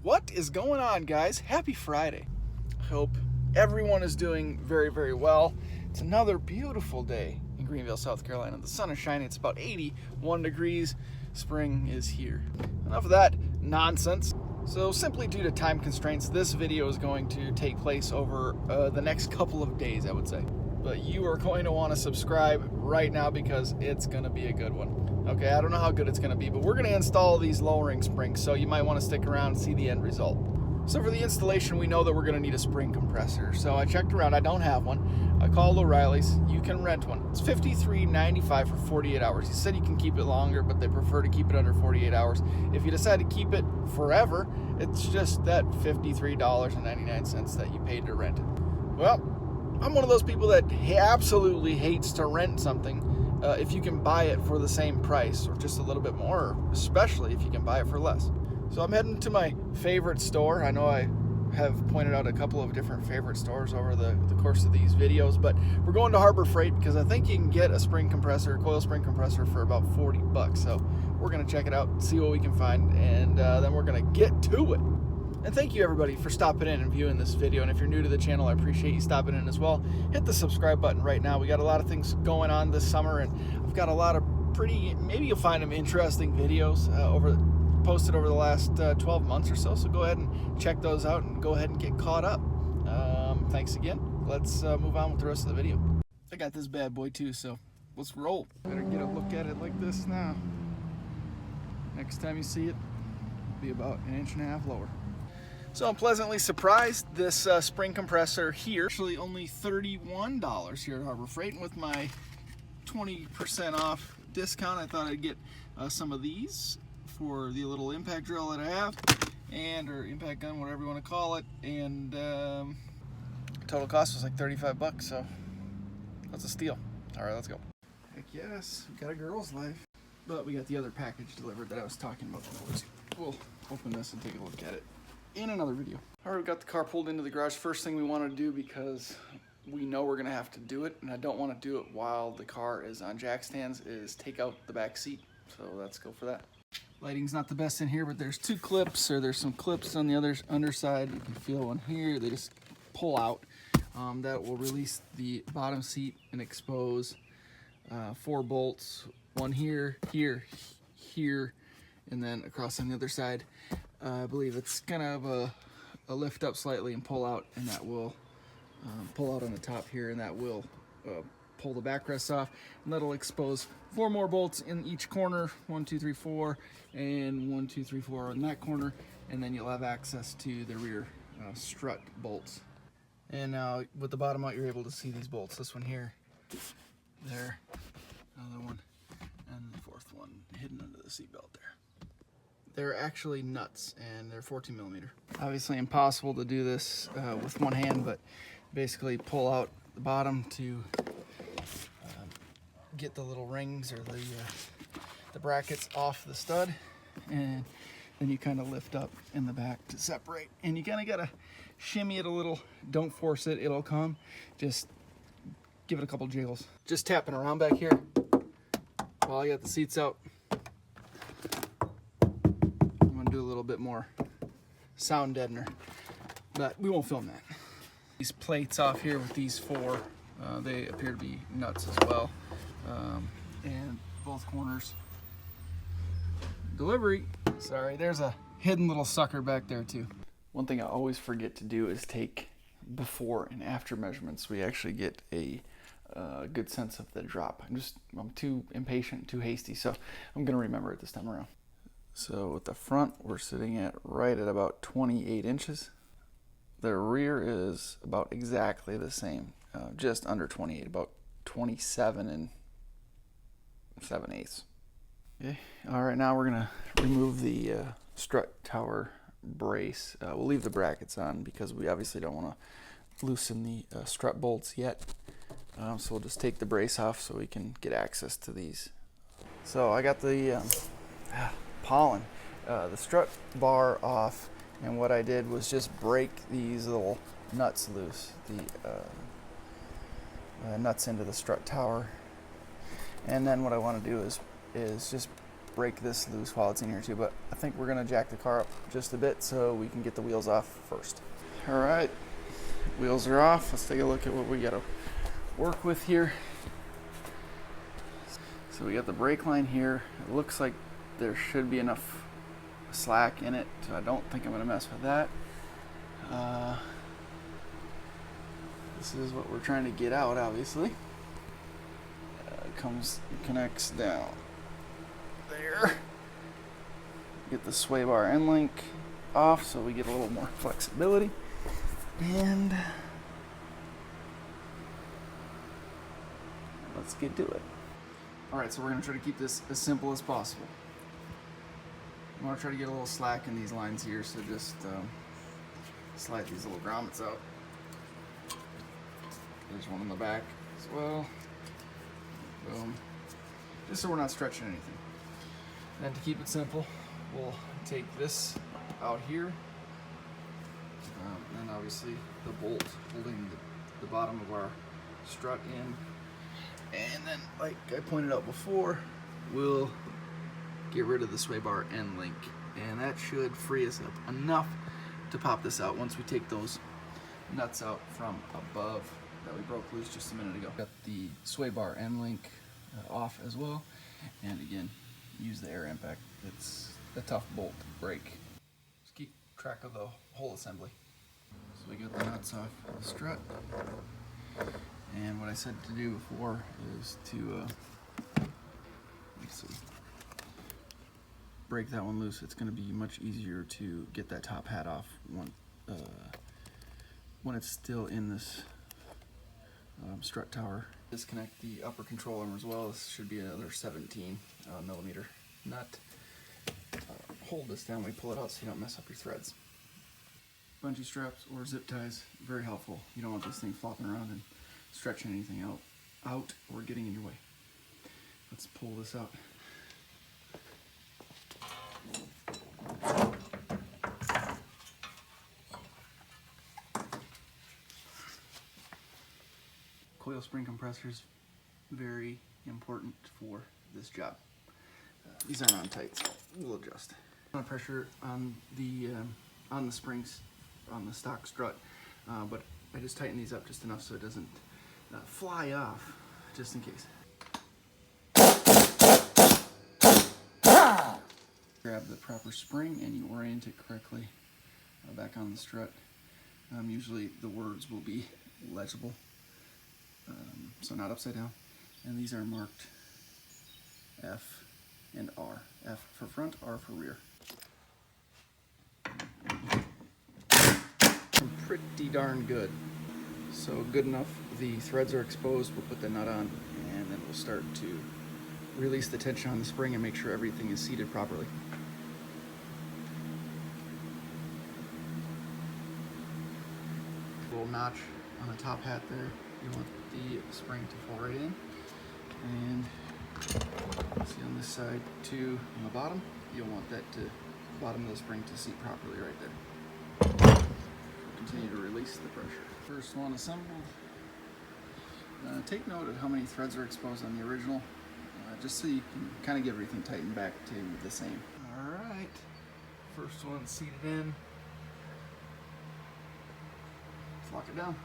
What is going on, guys? Happy Friday. I hope everyone is doing very, very well. It's another beautiful day in Greenville, South Carolina. The sun is shining. It's about 81 degrees. Spring is here. Enough of that nonsense. So simply due to time constraints, this video is going to take place over the next couple of days, I would say. But you are going to want to subscribe right now because it's going to be a good one. Okay, I don't know how good it's going to be, but we're going to install these lowering springs, so you might want to stick around and see the end result. So for the installation, we know that we're going to need a spring compressor. So I checked around. I don't have one. I called O'Reilly's. You can rent one. It's $53.95 for 48 hours. He said you can keep it longer, but they prefer to keep it under 48 hours. If you decide to keep it forever, it's just that $53.99 that you paid to rent it. Well, I'm one of those people that absolutely hates to rent something if you can buy it for the same price or just a little bit more, especially if you can buy it for less. So I'm heading to my favorite store. I know I have pointed out a couple of different favorite stores over the course of these videos, but we're going to Harbor Freight because I think you can get a spring compressor, coil spring compressor, for about 40 bucks. So we're going to check it out, see what we can find, and then we're going to get to it. And thank you everybody for stopping in and viewing this video. And if you're new to the channel, I appreciate you stopping in as well. Hit the subscribe button right now. We got a lot of things going on this summer, and I've got a lot of maybe you'll find them interesting videos posted over the last 12 months or so. So go ahead and check those out and go ahead and get caught up. Thanks again. Let's move on with the rest of the video. I got this bad boy too, so let's roll. Better get a look at it like this now. Next time you see it, it'll be about 1.5 inches lower. So I'm pleasantly surprised. This spring compressor here, actually only $31 here at Harbor Freight. And with my 20% off discount, I thought I'd get some of these for the little impact drill that I have, or impact gun, whatever you want to call it. And total cost was like 35 bucks, so that's a steal. All right, let's go. Heck yes, we got a girl's life. But we got the other package delivered that I was talking about before. So we'll open this and take a look at it in another video. All right, we got the car pulled into the garage. First thing we want to do, because we know we're gonna have to do it, and I don't want to do it while the car is on jack stands, is take out the back seat. So let's go for that. Lighting's not the best in here, but there's two clips, or there's some clips on the underside. You can feel one here. They just pull out. That will release the bottom seat and expose 4 bolts. One here, here, here, and then across on the other side. I believe it's kind of a lift up slightly and pull out, and that will pull out on the top here, and that will pull the backrest off, and that'll expose 4 more bolts in each corner. 1, 2, 3, 4, and 1, 2, 3, 4 on that corner, and then you'll have access to the rear strut bolts. And now with the bottom out, you're able to see these bolts. This one here, there, another one, and the 4th one hidden under the seatbelt there. They're actually nuts, and they're 14 millimeter. Obviously impossible to do this with one hand, but basically pull out the bottom to get the little rings or the brackets off the stud, and then you kind of lift up in the back to separate. And you kind of gotta shimmy it a little. Don't force it, it'll come. Just give it a couple jiggles. Just tapping around back here while I got the seats out. Do a little bit more sound deadener, but we won't film that. These plates off here with these 4, they appear to be nuts as well, and both corners. Delivery. Sorry, there's a hidden little sucker back there too. One thing I always forget to do is take before and after measurements. We actually get a good sense of the drop. I'm too impatient, too hasty, so I'm gonna remember it this time around. So at the front, we're sitting at right at about 28 inches. The rear is about exactly the same, just under 28, about 27 and 7/8. Okay. All right, now we're gonna remove the strut tower brace. We'll leave the brackets on because we obviously don't want to loosen the strut bolts yet. So we'll just take the brace off so we can get access to these. So I got the pollen, the strut bar off, and what I did was just break these little nuts loose, the nuts into the strut tower. And then what I want to do is just break this loose while it's in here too, but I think we're gonna jack the car up just a bit so we can get the wheels off first. All right, wheels are off. Let's take a look at what we gotta work with here. So we got the brake line here. It looks like there should be enough slack in it, so I don't think I'm gonna mess with that. This is what we're trying to get out, obviously. Connects down there. Get the sway bar end link off so we get a little more flexibility. And let's get to it. Alright, so we're going to try to keep this as simple as possible. I'm going to try to get a little slack in these lines here, so just slide these little grommets out. There's one in the back as well. Boom. Just so we're not stretching anything. And to keep it simple, we'll take this out here. And obviously the bolt holding the bottom of our strut in. And then, like I pointed out before, we'll get rid of the sway bar end link. And that should free us up enough to pop this out once we take those nuts out from above that we broke loose just a minute ago. Got the sway bar end link off as well. And again, use the air impact. It's a tough bolt to break. Just keep track of the whole assembly. So we got the nuts off the strut. And what I said to do before is to break that one loose. It's going to be much easier to get that top hat off when it's still in this strut tower. Disconnect the upper control arm as well. This should be another 17 millimeter nut. Hold this down when we pull it out so you don't mess up your threads. Bungee straps or zip ties, very helpful. You don't want this thing flopping around and stretching anything out or getting in your way. Let's pull this out. Coil spring compressors, very important for this job. These aren't on tight, so we'll adjust. Pressure on the springs on the stock strut, but I just tighten these up just enough so it doesn't fly off, just in case. Grab the proper spring and you orient it correctly back on the strut. Usually the words will be legible, so not upside down. And these are marked F and R. F for front, R for rear. Pretty darn good. So good enough, the threads are exposed, we'll put the nut on and then we'll start to release the tension on the spring and make sure everything is seated properly. Little notch on the top hat there. You want the spring to fall right in. And see on this side too, on the bottom, you'll want that to bottom of the spring to seat properly right there. Continue to release the pressure. First one assembled. Take note of how many threads are exposed on the original, just so you can kind of get everything tightened back to the same. All right, first one seated in. Let's lock it down.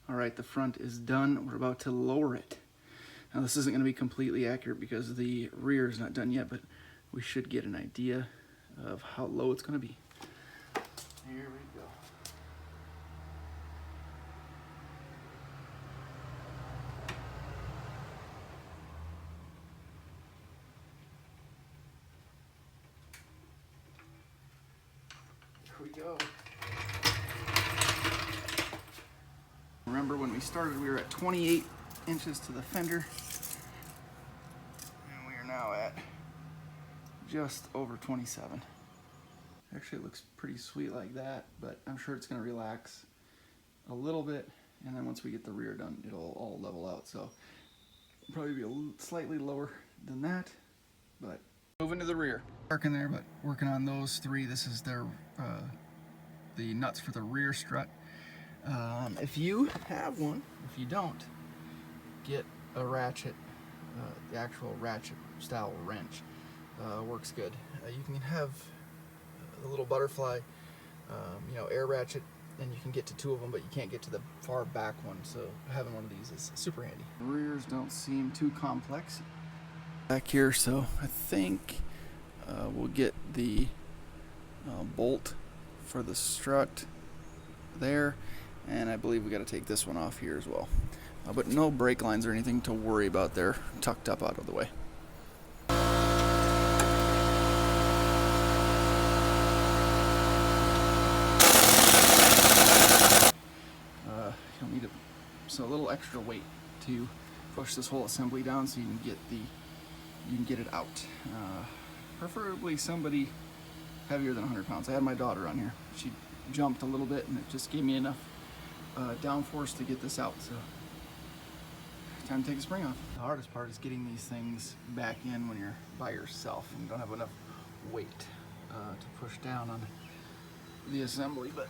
All right, the front is done. We're about to lower it. Now this isn't going to be completely accurate because the rear is not done yet, but we should get an idea of how low it's going to be. Here we go. Here we go. Remember when we started, we were at 28 inches to the fender, and we are now at just over 27. Actually, it looks pretty sweet like that, but I'm sure it's going to relax a little bit, and then once we get the rear done, it'll all level out. So it'll probably be slightly lower than that, but Moving to the rear. Working there, but working on those three. This is their the nuts for the rear strut. If you have one, if you don't, get a ratchet, the actual ratchet style wrench. Works good. You can have a little butterfly, air ratchet, and you can get to two of them, but you can't get to the far back one, so having one of these is super handy. The rears don't seem too complex back here, so I think we'll get the bolt for the strut there, and I believe we got to take this one off here as well. But no brake lines or anything to worry about there, tucked up out of the way. You don't need so a little extra weight to push this whole assembly down so you can get it out. Preferably somebody heavier than 100 pounds. I had my daughter on here. She jumped a little bit and it just gave me enough downforce to get this out. So time to take the spring off. The hardest part is getting these things back in when you're by yourself and you don't have enough weight to push down on the assembly, but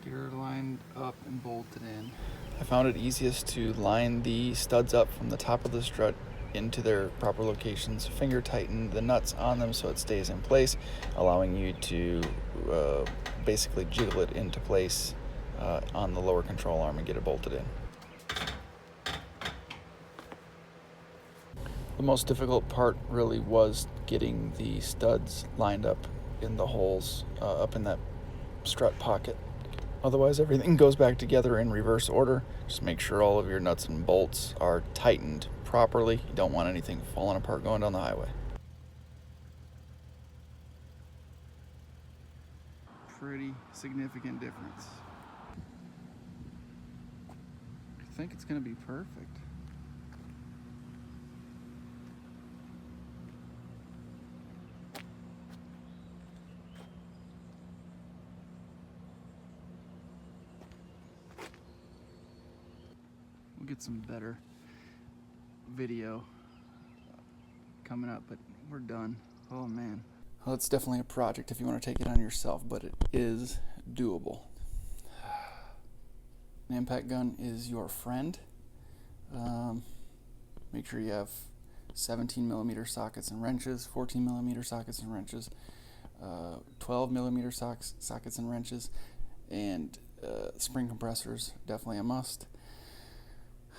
get her lined up and bolted in. I found it easiest to line the studs up from the top of the strut into their proper locations, finger tighten the nuts on them so it stays in place, allowing you to basically jiggle it into place on the lower control arm and get it bolted in. The most difficult part really was getting the studs lined up in the holes up in that strut pocket. Otherwise, everything goes back together in reverse order. Just make sure all of your nuts and bolts are tightened properly. You don't want anything falling apart going down the highway. Pretty significant difference. I think it's going to be perfect. We'll get some better video coming up, but we're done. Oh man. Well, it's definitely a project if you want to take it on yourself, but it is doable. An impact gun is your friend. Make sure you have 17mm sockets and wrenches, 14mm sockets and wrenches, 12mm sockets and wrenches, and spring compressors, definitely a must.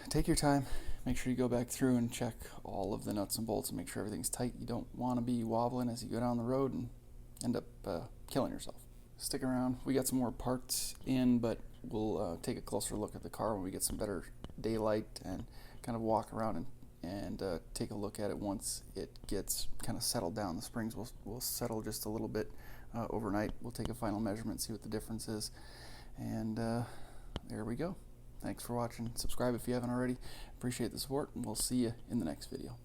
Take your time, make sure you go back through and check all of the nuts and bolts and make sure everything's tight. You don't want to be wobbling as you go down the road and end up killing yourself. Stick around, we got some more parts in, but we'll take a closer look at the car when we get some better daylight and kind of walk around and take a look at it once it gets kind of settled down. The springs will settle just a little bit overnight. We'll take a final measurement, see what the difference is, and there we go. Thanks for watching. Subscribe if you haven't already. Appreciate the support, and we'll see you in the next video.